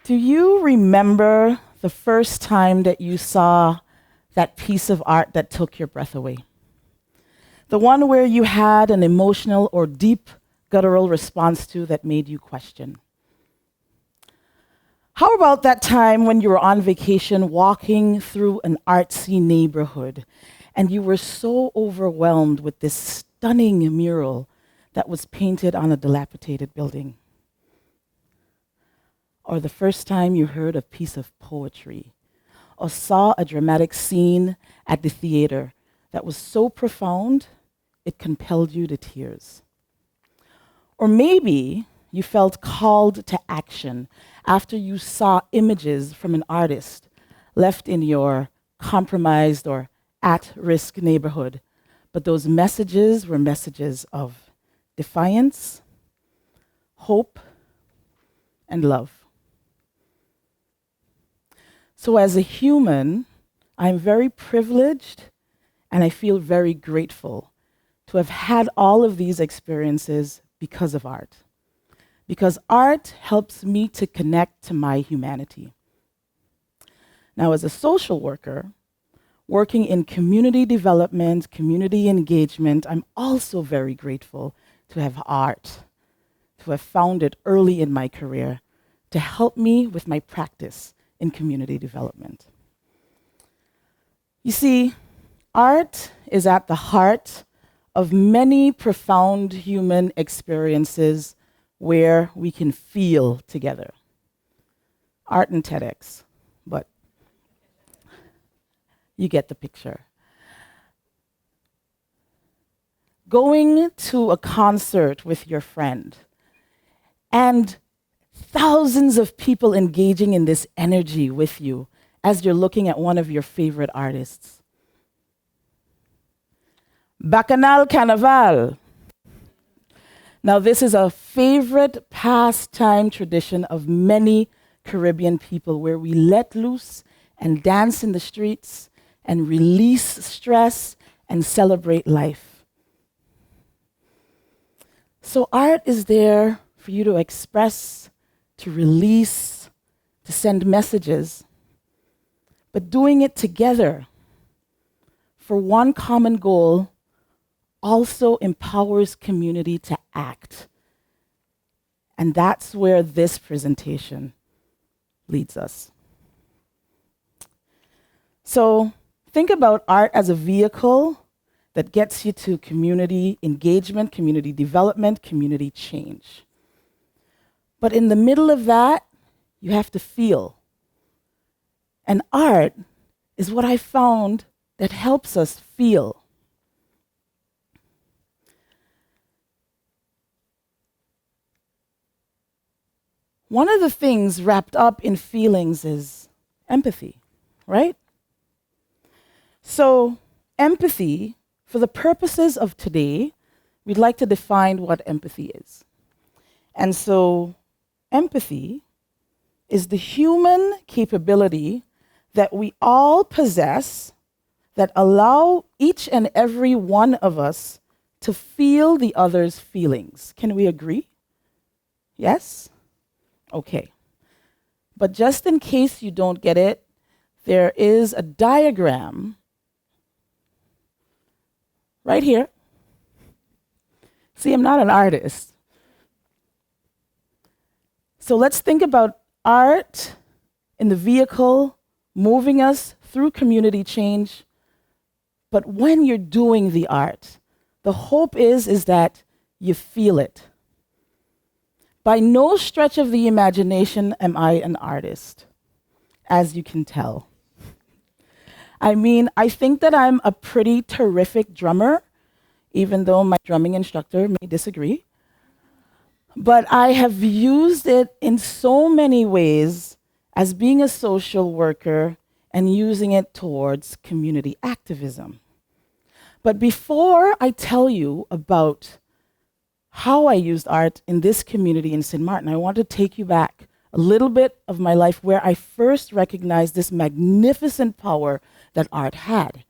Do you remember the first time that you saw that piece of art that took your breath away? The one where you had an emotional or deep guttural response to that made you question? How about that time when you were on vacation walking through an artsy neighborhood and you were so overwhelmed with this stunning mural that was painted on a dilapidated building? Or the first time you heard a piece of poetry or saw a dramatic scene at the theater that was so profound it compelled you to tears? Or maybe you felt called to action after you saw images from an artist left in your compromised or at-risk neighborhood, but those messages were messages of defiance, hope, and love. So as a human, I'm very privileged and I feel very grateful to have had all of these experiences because of art. Because art helps me to connect to my humanity. Now, as a social worker, working in community development, community engagement, I'm also very grateful to have art, to have found it early in my career, to help me with my practice in community development. You see, art is at the heart of many profound human experiences where we can feel together. Art and TEDx, but you get the picture. Going to a concert with your friend and thousands of people engaging in this energy with you as you're looking at one of your favorite artists. Bacchanal Carnival. Now, this is a favorite pastime tradition of many Caribbean people where we let loose and dance in the streets and release stress and celebrate life. So art is there for you to express, to release, to send messages, but doing it together for one common goal also empowers community to act. And that's where this presentation leads us. So think about art as a vehicle that gets you to community engagement, community development, community change. But in the middle of that, you have to feel. And art is what I found that helps us feel. One of the things wrapped up in feelings is empathy, right? So empathy, for the purposes of today, we'd like to define what empathy is. And so empathy is the human capability that we all possess that allow each and every one of us to feel the other's feelings. Can we agree? Yes? Okay. But just in case you don't get it, there is a diagram right here. See, I'm not an artist. So let's think about art in the vehicle moving us through community change. But when you're doing the art, the hope is that you feel it. By no stretch of the imagination am I an artist, as you can tell. I mean, I think that I'm a pretty terrific drummer, even though my drumming instructor may disagree. But I have used it in so many ways as being a social worker and using it towards community activism. But before I tell you about how I used art in this community in St. Martin, I want to take you back a little bit of my life where I first recognized this magnificent power that art had.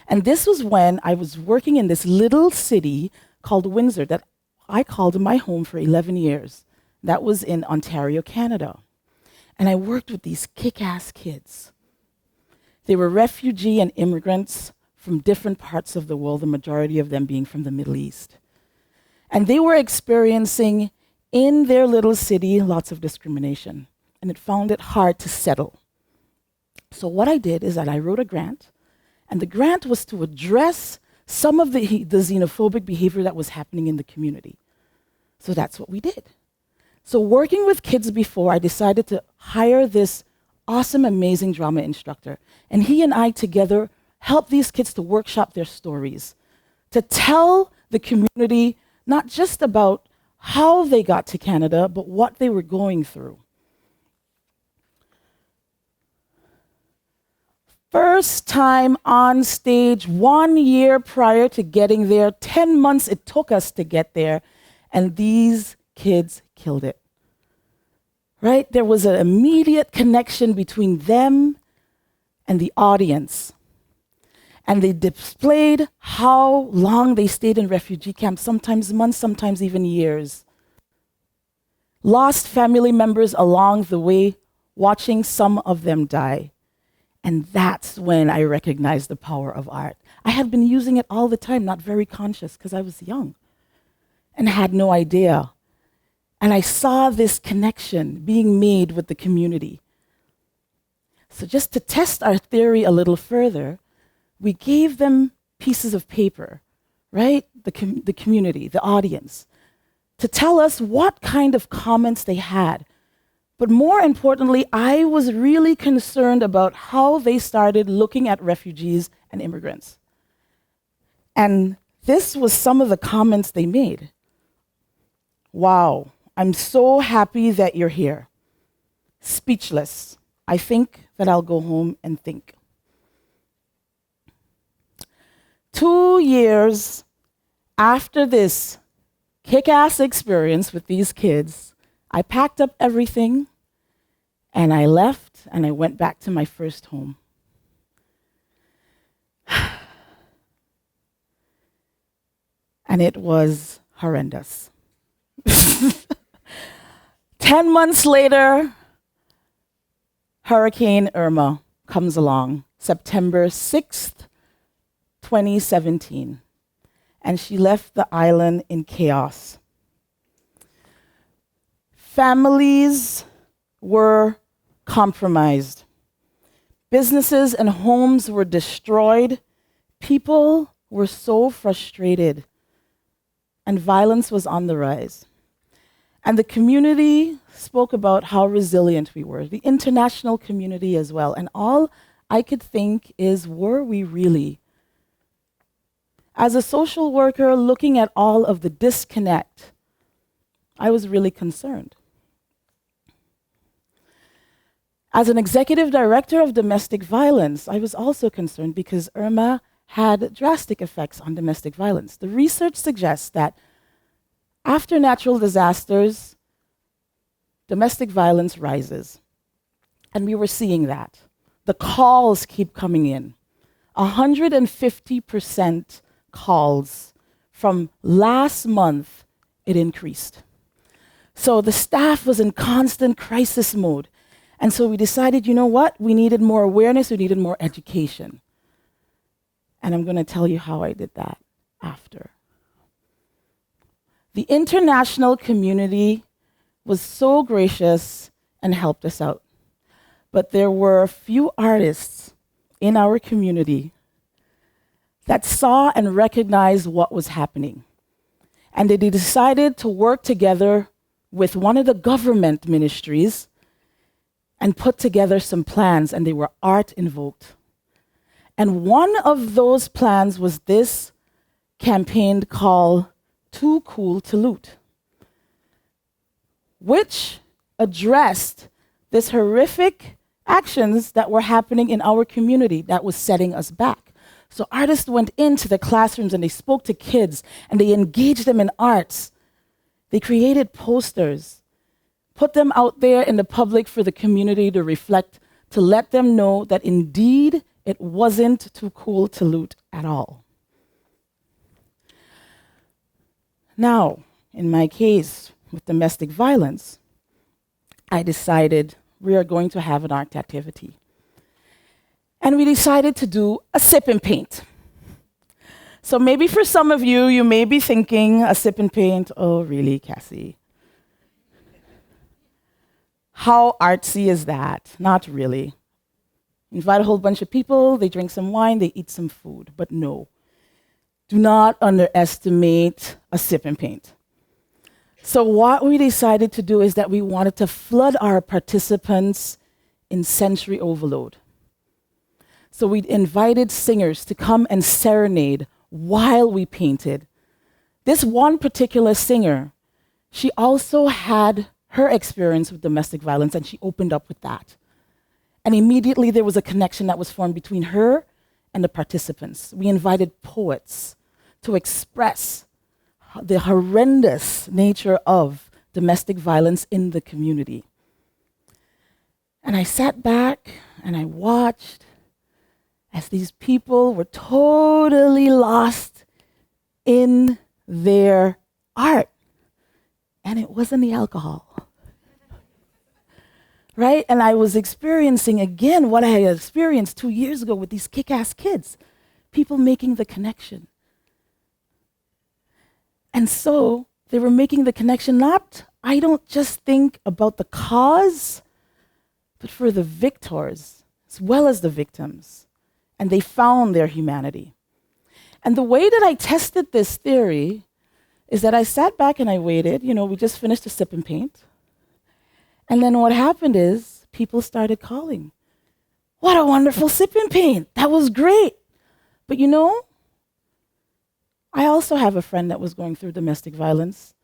And this was when I was working in this little city called Windsor that I called my home for 11 years. That was in Ontario, Canada. And I worked with these kick-ass kids. They were refugee and immigrants from different parts of the world, the majority of them being from the Middle East. And they were experiencing in their little city lots of discrimination, and it found it hard to settle. So what I did is that I wrote a grant, and the grant was to address some of the xenophobic behavior that was happening in the community. So that's what we did. So working with kids before, I decided to hire this awesome, amazing drama instructor. And he and I together helped these kids to workshop their stories, to tell the community not just about how they got to Canada, but what they were going through. First time on stage, 1 year prior to getting there, 10 months it took us to get there, and these kids killed it. Right? There was an immediate connection between them and the audience. And they displayed how long they stayed in refugee camps, sometimes months, sometimes even years. Lost family members along the way, watching some of them die. And that's when I recognized the power of art. I had been using it all the time, not very conscious, because I was young and had no idea. And I saw this connection being made with the community. So just to test our theory a little further, we gave them pieces of paper, right? The community, the audience, to tell us what kind of comments they had. But more importantly, I was really concerned about how they started looking at refugees and immigrants. And this was some of the comments they made. Wow, I'm so happy that you're here. Speechless. I think that I'll go home and think. 2 years after this kick-ass experience with these kids, I packed up everything and I left and I went back to my first home. And it was horrendous. 10 months later, Hurricane Irma comes along, September 6th, 2017, and she left the island in chaos. Families were compromised. Businesses and homes were destroyed. People were so frustrated, and violence was on the rise. And the community spoke about how resilient we were, the international community as well. And all I could think is, were we really? As a social worker looking at all of the disconnect, I was really concerned. As an executive director of domestic violence, I was also concerned because Irma had drastic effects on domestic violence. The research suggests that after natural disasters, domestic violence rises. And we were seeing that. The calls keep coming in. 150% calls from last month, it increased. So the staff was in constant crisis mode. And so we decided, you know what? We needed more awareness, we needed more education. And I'm going to tell you how I did that after. The international community was so gracious and helped us out. But there were a few artists in our community that saw and recognized what was happening. And they decided to work together with one of the government ministries and put together some plans, and they were art invoked. And one of those plans was this campaign called Too Cool to Loot, which addressed this horrific actions that were happening in our community that was setting us back. So artists went into the classrooms and they spoke to kids and they engaged them in arts. They created posters, put them out there in the public for the community to reflect, to let them know that indeed it wasn't too cool to loot at all. Now, in my case with domestic violence, I decided, we are going to have an art activity. And we decided to do a sip and paint. So maybe for some of you, you may be thinking, a sip and paint, oh really, Cassie? How artsy is that? Not really. Invite a whole bunch of people, they drink some wine, they eat some food. But no, do not underestimate a sip and paint. So what we decided to do is that we wanted to flood our participants in sensory overload. So we invited singers to come and serenade while we painted. This one particular singer, she also had her experience with domestic violence, and she opened up with that. And immediately there was a connection that was formed between her and the participants. We invited poets to express the horrendous nature of domestic violence in the community. And I sat back and I watched as these people were totally lost in their art. And it wasn't the alcohol. Right? And I was experiencing again what I had experienced 2 years ago with these kick-ass kids, people making the connection. And so they were making the connection, I don't just think about the cause, but for the victors as well as the victims. And they found their humanity. And the way that I tested this theory is that I sat back and I waited. We just finished a sip and paint. And then what happened is people started calling. What a wonderful sip and paint. That was great. But I also have a friend that was going through domestic violence.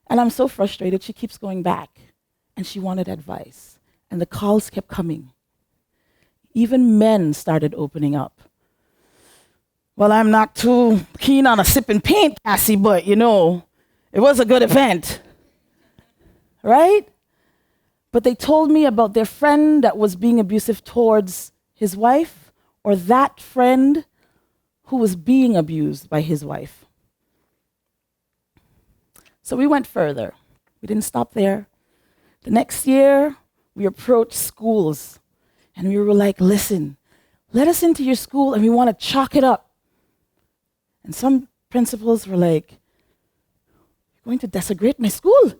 And I'm so frustrated, she keeps going back. And she wanted advice. And the calls kept coming. Even men started opening up. Well, I'm not too keen on a sip and paint, Cassie, but it was a good event. Right? But they told me about their friend that was being abusive towards his wife, or that friend who was being abused by his wife. So we went further. We didn't stop there. The next year, we approached schools, and we were like, listen, let us into your school, and we want to chalk it up. And some principals were like, you're going to desecrate my school?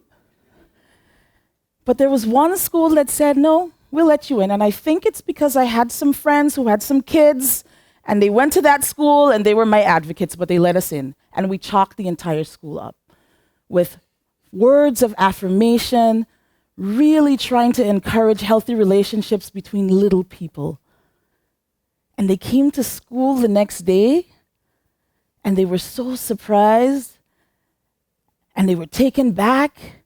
But there was one school that said, no, we'll let you in. And I think it's because I had some friends who had some kids, and they went to that school, and they were my advocates, but they let us in. And we chalked the entire school up with words of affirmation, really trying to encourage healthy relationships between little people. And they came to school the next day, and they were so surprised, and they were taken back.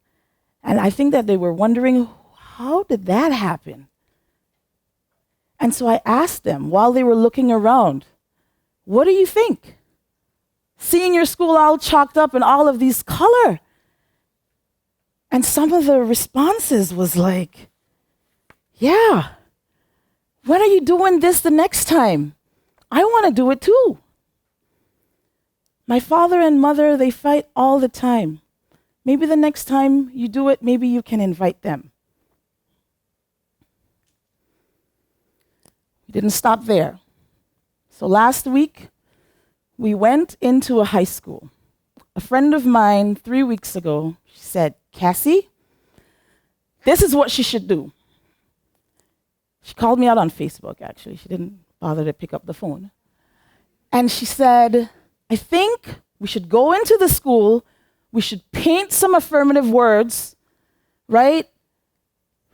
And I think that they were wondering, how did that happen? And so I asked them while they were looking around, what do you think? Seeing your school all chalked up in all of these color. And some of the responses was like, yeah, when are you doing this the next time? I want to do it too. My father and mother, they fight all the time. Maybe the next time you do it, maybe you can invite them. We didn't stop there. So last week, we went into a high school. A friend of mine, 3 weeks ago, she said, Cassie, this is what she should do. She called me out on Facebook, actually. She didn't bother to pick up the phone. And she said, I think we should go into the school. We should paint some affirmative words, right?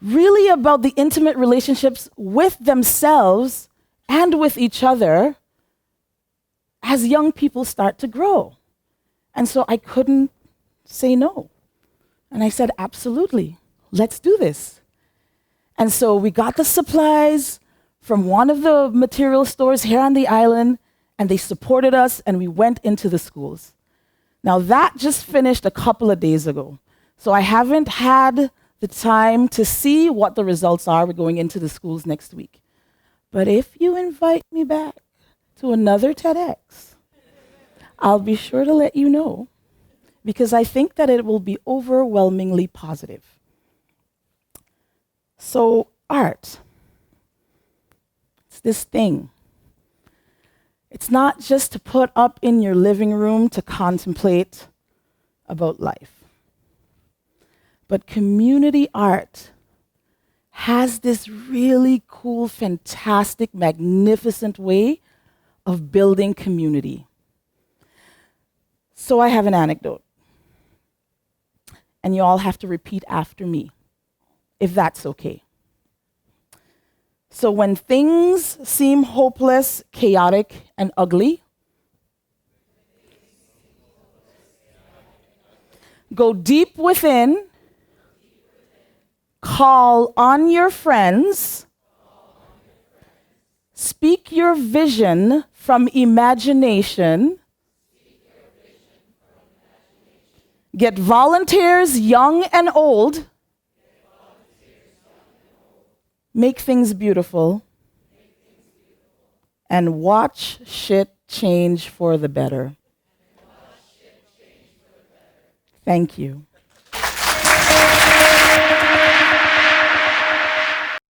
Really about the intimate relationships with themselves and with each other as young people start to grow. And so I couldn't say no. And I said, absolutely, let's do this. And so we got the supplies from one of the material stores here on the island, and they supported us, and we went into the schools. Now, that just finished a couple of days ago. So I haven't had the time to see what the results are. We're going into the schools next week. But if you invite me back to another TEDx, I'll be sure to let you know, because I think that it will be overwhelmingly positive. So art. It's this thing. It's not just to put up in your living room to contemplate about life. But community art has this really cool, fantastic, magnificent way of building community. So I have an anecdote. And you all have to repeat after me, if that's okay. So when things seem hopeless, chaotic, and ugly, go deep within, call on your friends, speak your vision from imagination, get volunteers young and old, make things beautiful, and watch shit change for the better. Thank you.